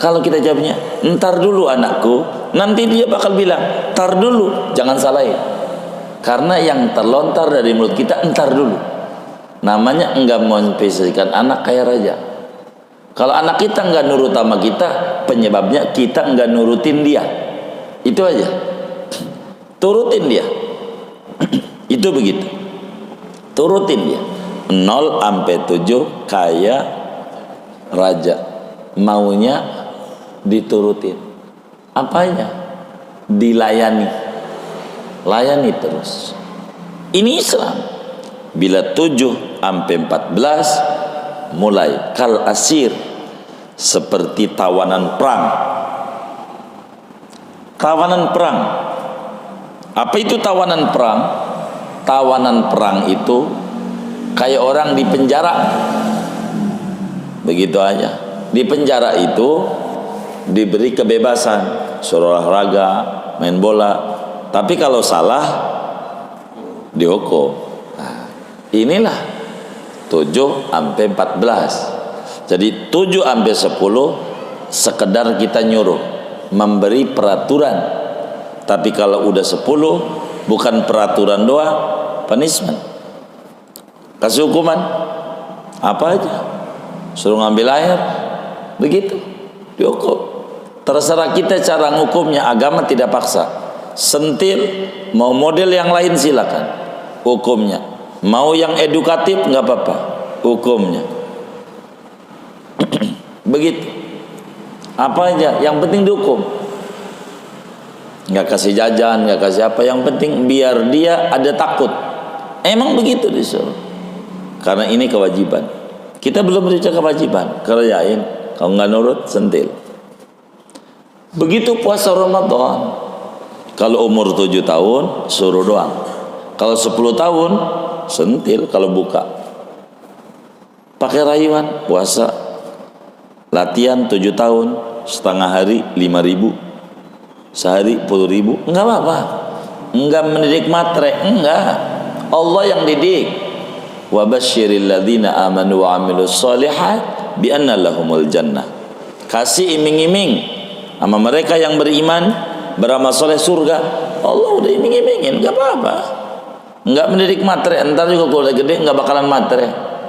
Kalau kita jawabnya, entar dulu anakku, nanti dia bakal bilang, entar dulu, jangan salahin. Karena yang terlontar dari mulut kita, entar dulu. Namanya enggak memposisikan anak kayak raja. Kalau anak kita enggak nurut sama kita, penyebabnya kita enggak nurutin dia. Itu aja. Turutin dia. Itu begitu. Turutin dia. 0 sampai 7 kayak raja. Maunya diturutin. Apanya? Dilayani. Layani terus. Ini Islam. Bila 7 sampai 14 mulai kal asir, seperti tawanan perang. Tawanan perang. Apa itu tawanan perang? Tawanan perang itu kayak orang di penjara. Begitu aja. Di penjara itu diberi kebebasan, suruh olahraga, main bola. Tapi kalau salah dihukum. Nah, inilah 7 sampai 14. Jadi 7 sampai 10 sekedar kita nyuruh, memberi peraturan. Tapi kalau udah 10 bukan peraturan doang, punishment. Kasih hukuman apa aja. Suruh ngambil air, begitu dihukum. Terserah kita cara ngukumnya. Agama tidak paksa. Sentil, mau model yang lain silakan, hukumnya. Mau yang edukatif nggak apa-apa, hukumnya. Begitu. Apa aja, yang penting dihukum. Nggak kasih jajan, nggak kasih apa, yang penting biar dia ada takut. Emang begitu disuruh. Karena ini kewajiban. Kita belum berbicara kewajiban, kerjain. Kalau nggak nurut, sentil. Begitu puasa Ramadan. Kalau umur 7 tahun suruh doang. Kalau 10 tahun sentil. Kalau buka pakai rayuan puasa. Latihan 7 tahun, setengah hari 5.000, sehari 10.000. Enggak apa-apa. Enggak mendidik matre, enggak. Allah yang didik. Wa basyiril ladzina amanu wa amilus sholihat bi anna lahumul jannah. Kasih iming-iming sama mereka yang beriman, beramal soleh surga. Allah udah iming-imingin, enggak apa-apa. Enggak mendidik matre. Entar juga kalau udah gede enggak bakalan matre.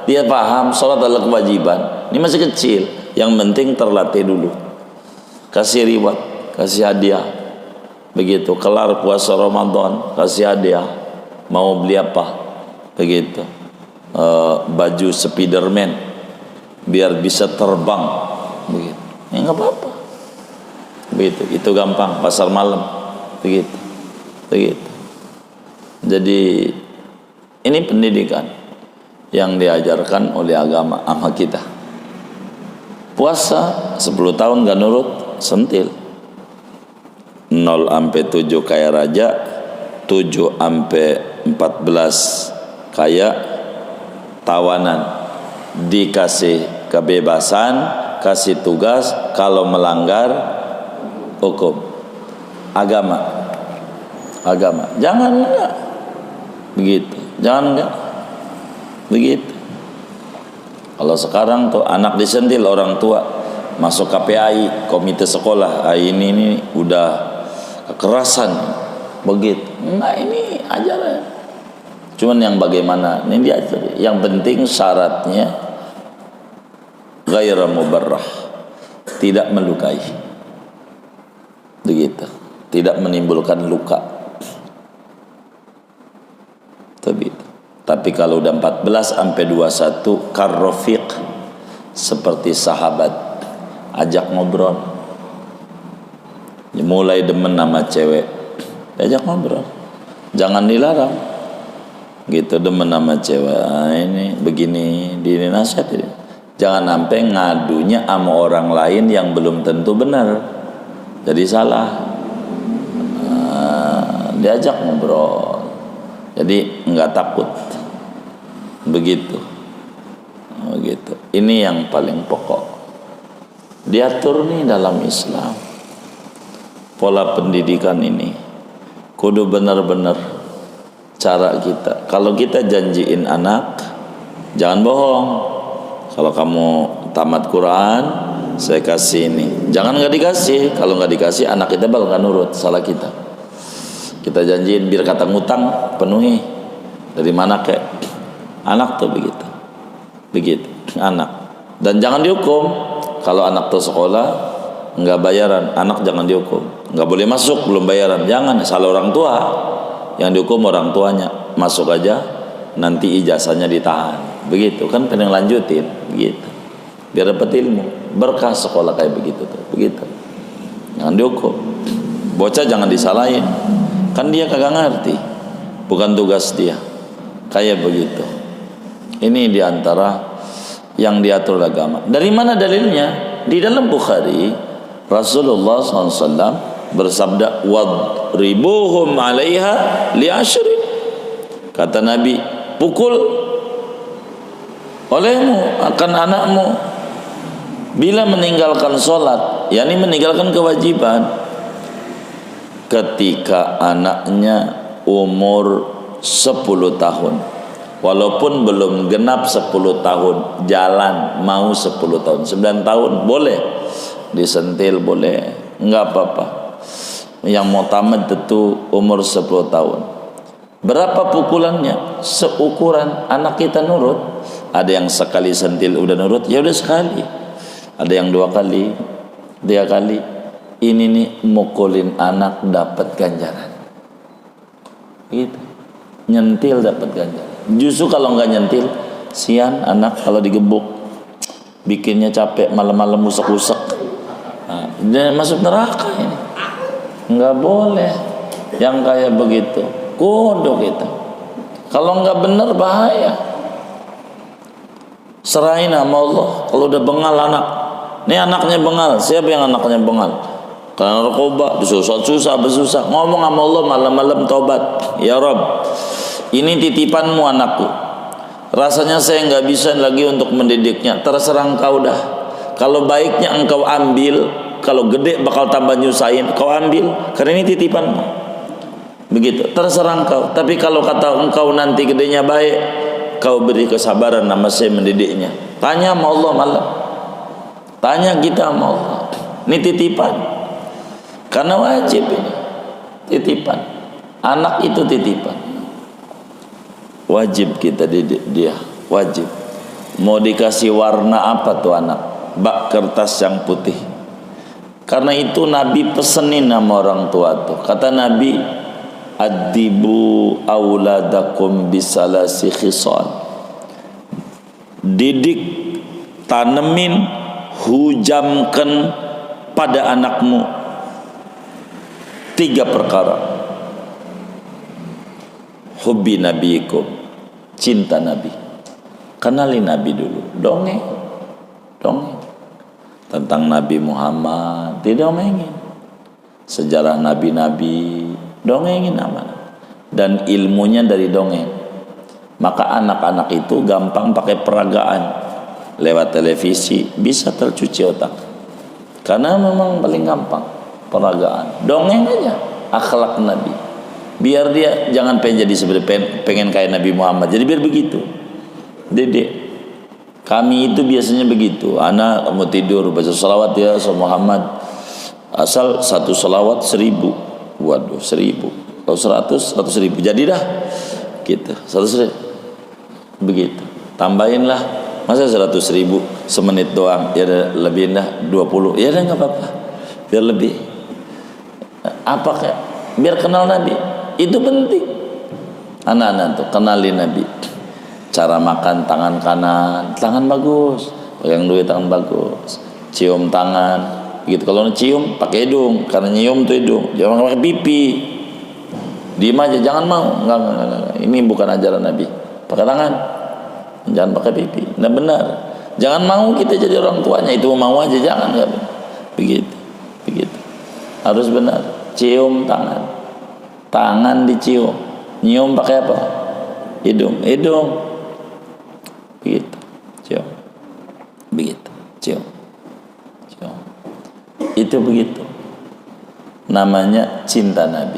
Dia paham salat adalah kewajiban. Ini masih kecil. Yang penting terlatih dulu. Kasih reward, kasih hadiah. Begitu kelar puasa Ramadan, kasih hadiah. Mau beli apa? Begitu. Baju Spiderman biar bisa terbang. Begitu. Ya enggak apa-apa. Begitu. Itu gampang, pasar malam. Begitu. Begitu. Jadi ini pendidikan yang diajarkan oleh agama sama kita. Puasa 10 tahun gak nurut, sentil. 0 sampai 7 kayak raja, 7 sampai 14 kayak tawanan. Dikasih kebebasan, kasih tugas, kalau melanggar hukum. Agama. Jangan enggak. Begitu. Jangan enggak. Begitu. Kalau sekarang tuh anak disentil orang tua, masuk KPAI, komite sekolah, ini udah kekerasan. Begitu. Enggak, ini ajaran. Cuman yang bagaimana? Ini diajar. Yang penting syaratnya ghairu mubarrah, tidak melukai. Begitu. Tidak menimbulkan luka. Tapi kalau udah 14 sampai 21 karrofiq, seperti sahabat, ajak ngobrol. Mulai demen nama cewek, ajak ngobrol. Jangan dilarang. Gitu, demen nama cewek. Ini begini, ini nasihat ini. Jangan sampai ngadunya sama orang lain yang belum tentu benar. Jadi salah. Diajak ngobrol. Jadi enggak takut. Begitu. Ini yang paling pokok. Diatur nih dalam Islam. Pola pendidikan ini kudu benar-benar cara kita. Kalau kita janjiin anak, jangan bohong. Kalau kamu tamat Quran, saya kasih ini. Jangan nggak dikasih. Kalau nggak dikasih, anak kita bakal nggak nurut. Salah kita. Kita janjiin biar kata ngutang penuhi. Dari mana kek? Anak tuh begitu. Begitu anak. Dan jangan dihukum. Kalau anak tuh sekolah nggak bayaran, anak jangan dihukum. Nggak boleh masuk belum bayaran. Jangan, salah orang tua. Yang dihukum orang tuanya. Masuk aja, nanti ijazahnya ditahan. Begitu kan, pengen lanjutin. Begitu. Biar dapat ilmu. Berkah sekolah kayak begitu tuh. Begitu. Jangan dihukum. Bocah jangan disalahin. Kan dia kagak ngerti. Bukan tugas dia. Kayak begitu. Ini diantara yang diatur agama. Dari mana dalilnya? Di dalam Bukhari, Rasulullah SAW bersabda, "Wadribuhum 'alaiha li'ashrin." Kata Nabi, pukul olehmu akan anakmu bila meninggalkan sholat, yakni meninggalkan kewajiban, ketika anaknya umur 10 tahun. Walaupun belum genap 10 tahun, jalan mau 10 tahun, 9 tahun boleh disentil, boleh, enggak apa-apa. Yang mau tamat tentu umur 10 tahun. Berapa pukulannya? Seukuran anak kita nurut. Ada yang sekali sentil udah nurut, ya udah sekali. Ada yang 2 kali, 3 kali. Ini nih mukulin anak dapat ganjaran. Gitu. Nyentil dapat ganjaran. Justru kalau nggak nyentil, sian anak kalau digebuk, bikinnya capek, malam-malam usek-usek. Nah, dia masuk neraka ini. Nggak boleh yang kayak begitu. Kudu kita. Kalau nggak benar bahaya. Serahin sama Allah. Kalau udah bengal anak, ini anaknya bengal. Siapa yang anaknya bengal? Karena narkoba, susah bersusah. Ngomong sama Allah malam-malam tobat. Ya Rabb, ini titipanmu anakku. Rasanya saya nggak bisa lagi untuk mendidiknya. Terserah engkau dah. Kalau baiknya engkau ambil, kalau gede bakal tambah nyusahin, kau ambil. Karena ini titipanmu. Begitu. Terserah engkau. Tapi kalau kata engkau nanti gedenya baik, kau beri kesabaran nama saya mendidiknya. Tanya sama Allah malam. Tanya kita sama Allah. Ini titipan. Karena wajib ini. Titipan. Anak itu titipan. Wajib kita didik dia, wajib. Mau dikasih warna apa tuh anak? Bak kertas yang putih. Karena itu Nabi pesenin sama orang tua tuh. Kata Nabi, "Adibu auladakum bisalasi khisal." Didik, tanemin, hujamkan pada anakmu 3 perkara. Hubbi nabiikum, cinta Nabi. Kenali Nabi dulu. Dongeng tentang Nabi Muhammad, didongengin. Sejarah nabi-nabi, dongengin aman. Dan ilmunya dari dongeng. Maka anak-anak itu gampang pakai peragaan. Lewat televisi bisa tercuci otak. Karena memang paling gampang peragaan. Dongeng aja akhlak Nabi. Biar dia jangan pengen jadi seperti pengen kayak Nabi Muhammad. Jadi biar begitu. Dedek. Kami itu biasanya begitu. Anak mau tidur baca salawat ya sama Muhammad. Asal 1 salawat 1000. Waduh 1000. Kalau 100 1000. Jadi dah gitu. 100.000. Begitu. Tambahinlah. Masa 100.000 semenit doang. Ya lebih dah 20. Ya dah enggak apa-apa. Biar lebih. Apa kayak biar kenal Nabi. Itu penting. Anak-anak tuh kenalin Nabi. Cara makan tangan kanan, tangan bagus. Pegang duit tangan bagus. Cium tangan. Gitu. Kalau cium pakai hidung, karena nyium tuh hidung. Jangan pakai pipi. Diam aja, jangan mau. Enggak. Ini bukan ajaran Nabi. Pakai tangan. Jangan pakai pipi. Nah benar. Jangan mau kita jadi orang tuanya. Itu mau aja, jangan. Enggak. Begitu. Harus benar. Cium tangan. Tangan dicium. Nyium pakai apa? Hidung. Begitu. Cium. Begitu. Cium. Itu begitu. Namanya cinta Nabi.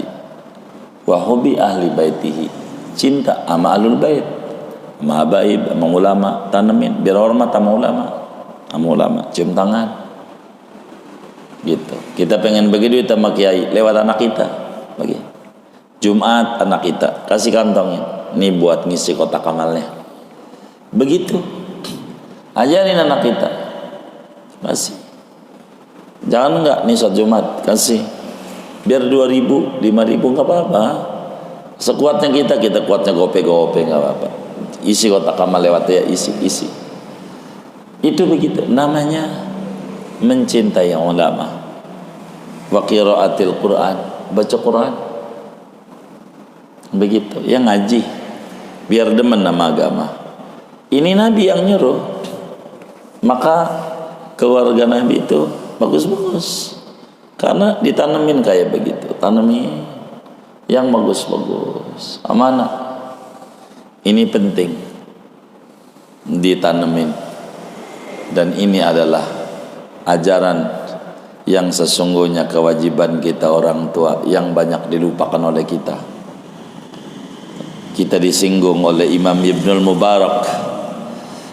Wa hubbi ahli baitihi. Cinta sama ahlul bait. Sama habaib, sama ulama, tanemin biar hormat sama ulama. Sama ulama, cium tangan. Gitu. Kita pengen bagi duit sama kiai lewat anak kita. Bagi. Jumat anak kita kasih kantongin. Ini buat ngisi kotak amalnya. Begitu. Ajarin anak kita. Kasih. Jangan enggak nih sholat Jumat kasih. Biar 2.000, 5.000 enggak apa-apa. Sekuatnya kita kuatnya gope enggak apa-apa. Isi kotak amal lewat ya, isi. Itu begitu. Namanya mencintai ulama. Wa qiraatil Quran, baca Quran. Begitu. Yang ngaji biar demen nama agama. Ini Nabi yang nyuruh. Maka keluarga Nabi itu bagus-bagus. Karena ditanemin kayak begitu. Tanemin yang bagus-bagus. Amanah. Ini penting. Ditanemin. Dan ini adalah ajaran yang sesungguhnya kewajiban kita orang tua yang banyak dilupakan oleh kita. Kita disinggung oleh Imam Ibnul Mubarak.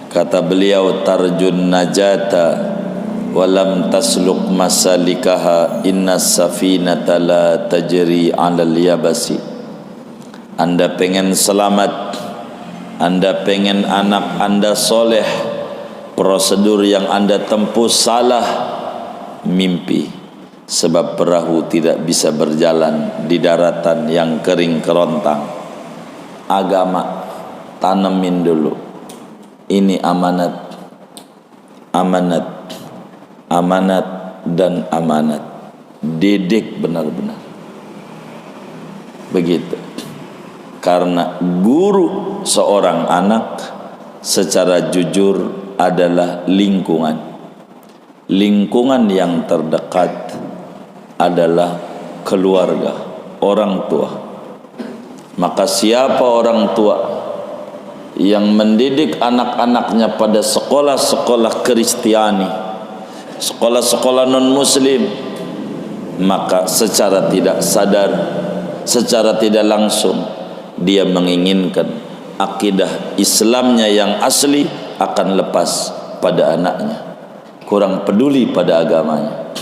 Kata beliau, tarjun najata walam tasluk masalikaha inna safinata la tajri 'alal yabasi. Anda pengen selamat, Anda pengen anak Anda soleh, prosedur yang Anda tempuh salah, mimpi. Sebab perahu tidak bisa berjalan di daratan yang kering kerontang. Agama tanemin dulu. Ini amanat, amanat, amanat dan amanat. Didik benar-benar. Begitu. Karena guru seorang anak secara jujur adalah lingkungan. Lingkungan yang terdekat adalah keluarga, orang tua. Maka siapa orang tua yang mendidik anak-anaknya pada sekolah-sekolah Kristiani, sekolah-sekolah non-muslim, maka secara tidak sadar, secara tidak langsung dia menginginkan akidah Islamnya yang asli akan lepas pada anaknya, kurang peduli pada agamanya.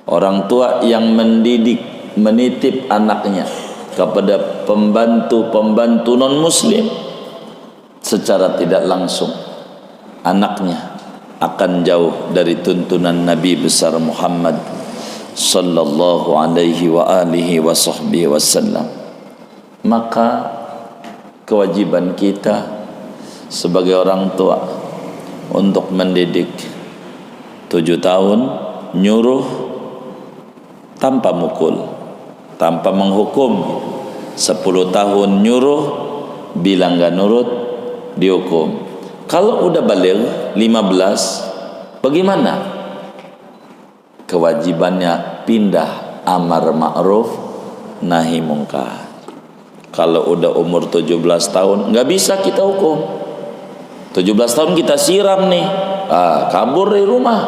Orang tua yang mendidik, menitip anaknya kepada pembantu-pembantu non-muslim, secara tidak langsung anaknya akan jauh dari tuntunan Nabi besar Muhammad sallallahu alaihi wa alihi wa sahbihi wasallam. Maka kewajiban kita sebagai orang tua untuk mendidik. 7 tahun nyuruh tanpa mukul, tanpa menghukum. 10 tahun nyuruh, bilang gak nurut, dihukum. Kalau udah balik 15, bagaimana? Kewajibannya pindah amar ma'ruf nahi mungkar. Kalau udah umur 17 tahun nggak bisa kita hukum. 17 tahun kita siram nih, kabur dari rumah,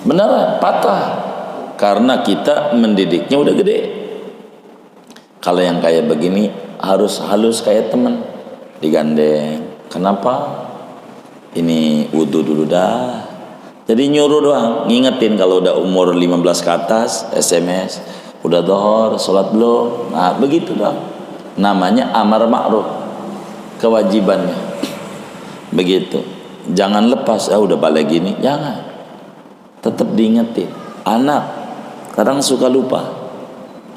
beneran patah karena kita mendidiknya udah gede. Kalau yang kayak begini harus halus kayak teman, digandeng. Kenapa? Ini wudu dulu dah. Jadi nyuruh doang, ngingetin kalau udah umur 15 ke atas, SMS, udah dohor, sholat belum? Nah begitu doang. Namanya amar ma'ruf, kewajibannya. Begitu. Jangan lepas, udah balik gini, jangan. Tetap diingetin. Anak kadang suka lupa,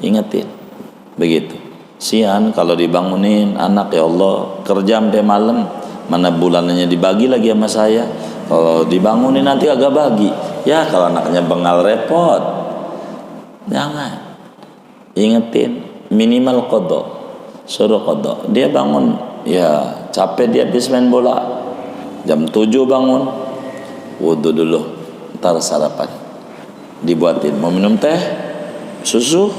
ingetin. Begitu. Sian kalau dibangunin anak, ya Allah kerja sampai malam, mana bulanannya dibagi lagi sama saya. Kalau dibangunin nanti agak bagi. Ya kalau anaknya bengal repot. Jangan. Ingetin minimal qadha. Suruh qadha. Dia bangun, ya capek dia habis main bola. Jam 7 bangun. Wudu dulu. Ntar sarapan. Dibuatin, mau minum teh, susu,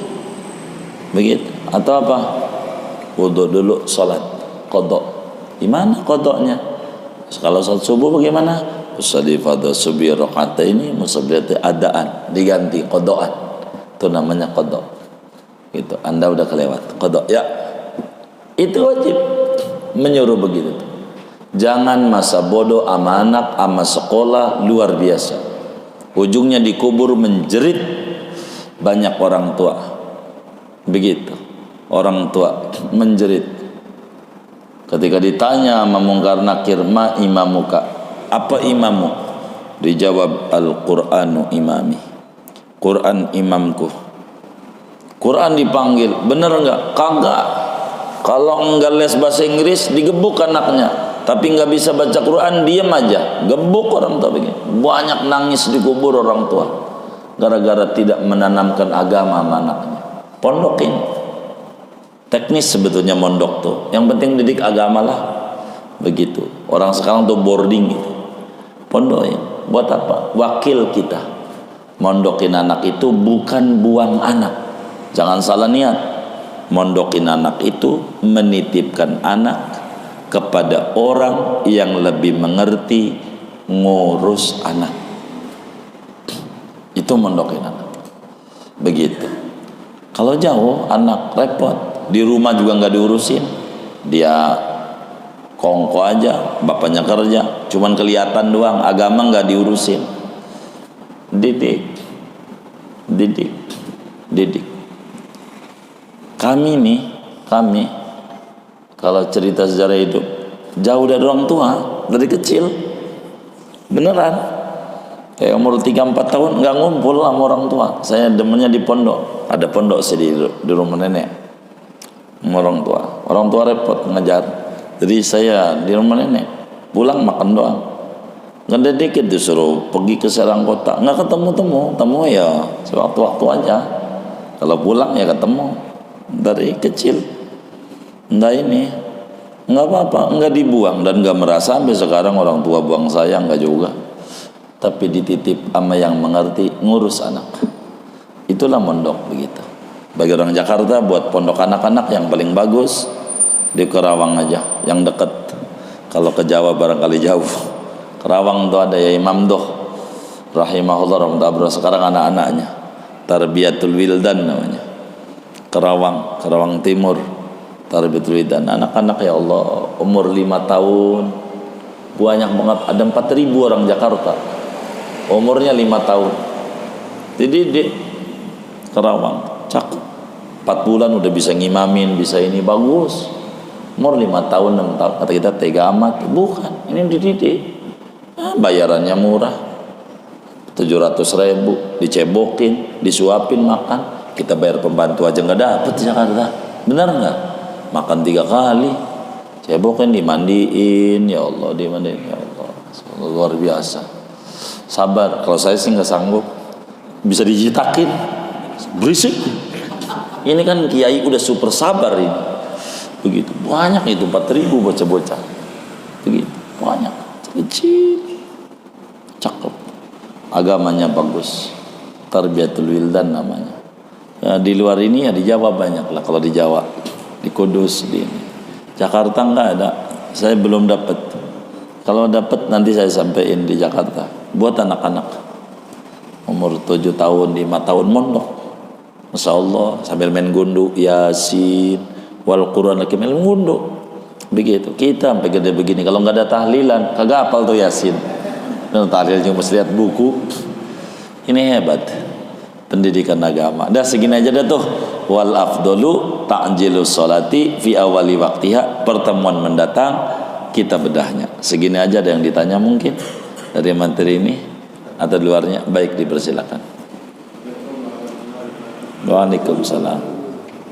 begitu. Atau apa? Wudu dulu, sholat, qadha. Gimana qadhanya? Kalau sholat subuh bagaimana? usalli fardhu subuh rakaataini musabbihati adaan, diganti qadaan. Itu namanya qada. Gitu. Anda udah kelewat qada. Ya. Itu wajib menyuruh begitu. Jangan masa bodoh sama anak, sama sekolah luar biasa. Ujungnya dikubur menjerit banyak orang tua. Begitu. Orang tua menjerit. Ketika ditanya sama Mungkar Nakir, ma imamuka, apa imamu? Dijawab, Al-Qur'anu imami, Quran imamku. Quran dipanggil, bener enggak? Kagak. Kalau enggak les bahasa Inggris digebuk anaknya, tapi enggak bisa baca Quran, diam aja, gebuk orang tua begini. Banyak nangis dikubur orang tua gara-gara tidak menanamkan agama sama anaknya. Pondokin. Teknis sebetulnya mondok tuh, yang penting didik agama lah. Begitu. Orang sekarang tuh boarding gitu, pondokin. Buat apa? Wakil kita. Mondokin anak itu bukan buang anak. Jangan salah niat. Mondokin anak itu menitipkan anak kepada orang yang lebih mengerti ngurus anak. Itu mondokin anak. Begitu. Kalau jauh anak repot. Di rumah juga nggak diurusin, dia kongko aja, bapaknya kerja, cuman kelihatan doang, agama nggak diurusin. Didik. Kami kalau cerita sejarah hidup, jauh dari orang tua, dari kecil, beneran. Kayak umur 3-4 tahun nggak ngumpul sama orang tua. Saya demennya di pondok, ada pondok sih di rumah nenek. Orang tua repot ngajar, jadi saya di rumah nenek, pulang makan doang, nggak ada dikit disuruh pergi ke Serang Kota, nggak ketemu ya sewaktu-waktu aja. Kalau pulang ya ketemu. Dari kecil nggak apa-apa, nggak dibuang dan nggak merasa sampai sekarang orang tua buang saya, nggak juga, tapi dititip sama yang mengerti ngurus anak. Itulah mondok begitu. Bagi orang Jakarta, buat pondok anak-anak yang paling bagus di Kerawang aja, yang dekat. Kalau ke Jawa barangkali jauh. Kerawang tuh ada ya Imam Doh rahimahullah rahmatullah, sekarang anak-anaknya Tarbiyatul Wildan namanya. Kerawang Timur, Tarbiyatul Wildan. Anak-anak ya Allah, umur 5 tahun. Banyak banget, ada 4.000 orang Jakarta. Umurnya 5 tahun. Jadi di Kerawang, cakep. 4 bulan udah bisa ngimamin, bisa ini, bagus. Umur 5 tahun, 6 tahun, kata kita tega amat. Bukan, ini dididik. Bayarannya murah, 700.000, dicebokin, disuapin makan. Kita bayar pembantu aja nggak dapet di Jakarta, benar nggak? Makan 3 kali, cebokin, dimandiin, ya Allah, dimandiin, ya Allah, luar biasa. Sabar, kalau saya sih nggak sanggup, bisa dijitakin, berisik. Ini kan kiai udah super sabar ini. Begitu. Banyak itu 4.000 bocah-bocah. Begitu. Banyak. Kecil. Cakep. Agamanya bagus. Tarbiyatul Wildan namanya. Ya, di luar ini ya di Jawa banyak lah. Kalau di Jawa, di Kudus, di ini. Jakarta enggak ada. Saya belum dapat. Kalau dapat nanti saya sampaikan di Jakarta. Buat anak-anak umur 7 tahun, 5 tahun mondok. Masya Allah, sambil main gundu, Yasin, wal Quran lagi main gundu. Begitu. Kita sampai gede begini, kalau nggak ada tahlilan, kagak hafal tuh Yasin. Dan tahlil cuma mesti lihat buku. Ini hebat pendidikan agama. Dah segini aja dah tuh. Wal afdolu ta'jilu sholati fi awali waktiha. Pertemuan mendatang kita bedahnya. Segini aja, ada yang ditanya mungkin dari materi ini atau luarnya. Baik, dipersilakan. Waalaikumsalam.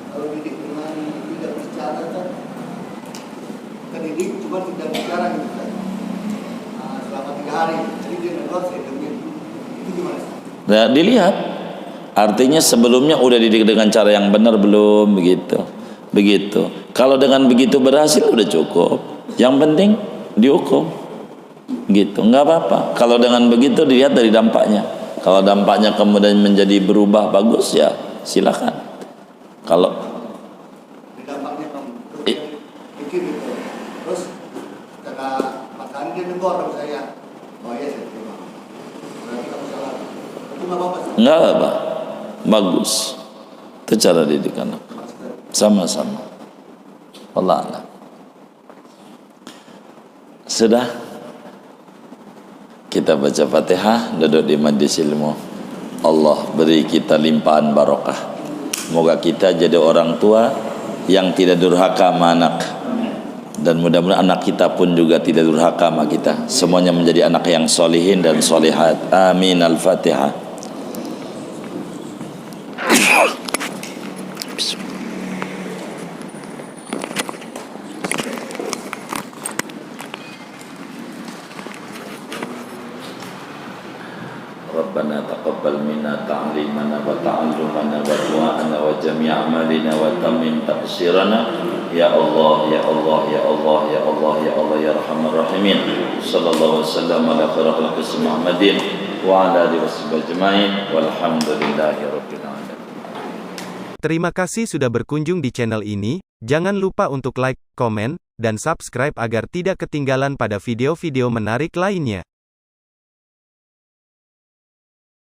Kalau didik dengan tidak bicara kan, didik cuma tidak bicara gitu kan. Selama 3 hari, jadi dia ngedot saya dengerin. Itu gimana? Nah, dilihat. Artinya sebelumnya udah didik dengan cara yang benar belum, begitu. Kalau dengan begitu berhasil udah cukup. Yang penting dihukum. Gitu, nggak apa-apa. Kalau dengan begitu dilihat dari dampaknya. Kalau dampaknya kemudian menjadi berubah bagus ya silakan. Kalau dampaknya kamu pikir gitu, terus kata Pak Sandi dia negor sama saya, oh ya nggak apa-apa. Enggak apa, bagus. Itu cara didik anak. Sama-sama. Allah alam. Sudah. Kita baca Fatihah, duduk di majlis ilmu. Allah beri kita limpahan barokah. Semoga kita jadi orang tua yang tidak durhaka sama anak. Dan mudah-mudahan anak kita pun juga tidak durhaka sama kita. Semuanya menjadi anak yang solihin dan solihat. Amin. Al-Fatihah. Rabbana taqabbal minna ta'limana wa ta'allumana wa du'ana wa jami' amalina wa tamim taqsirana ya Allah ya Allah ya Allah ya Allah ya Allah ya Arhamar Rahimin. Sallallahu alaihi wasallam ala khairil khalqi Muhammadin wa ala alihi washabbihi ajmain walhamdulillahi rabbil alamin. Terima kasih sudah berkunjung di channel ini. Jangan lupa untuk like, komen, dan subscribe agar tidak ketinggalan pada video-video menarik lainnya.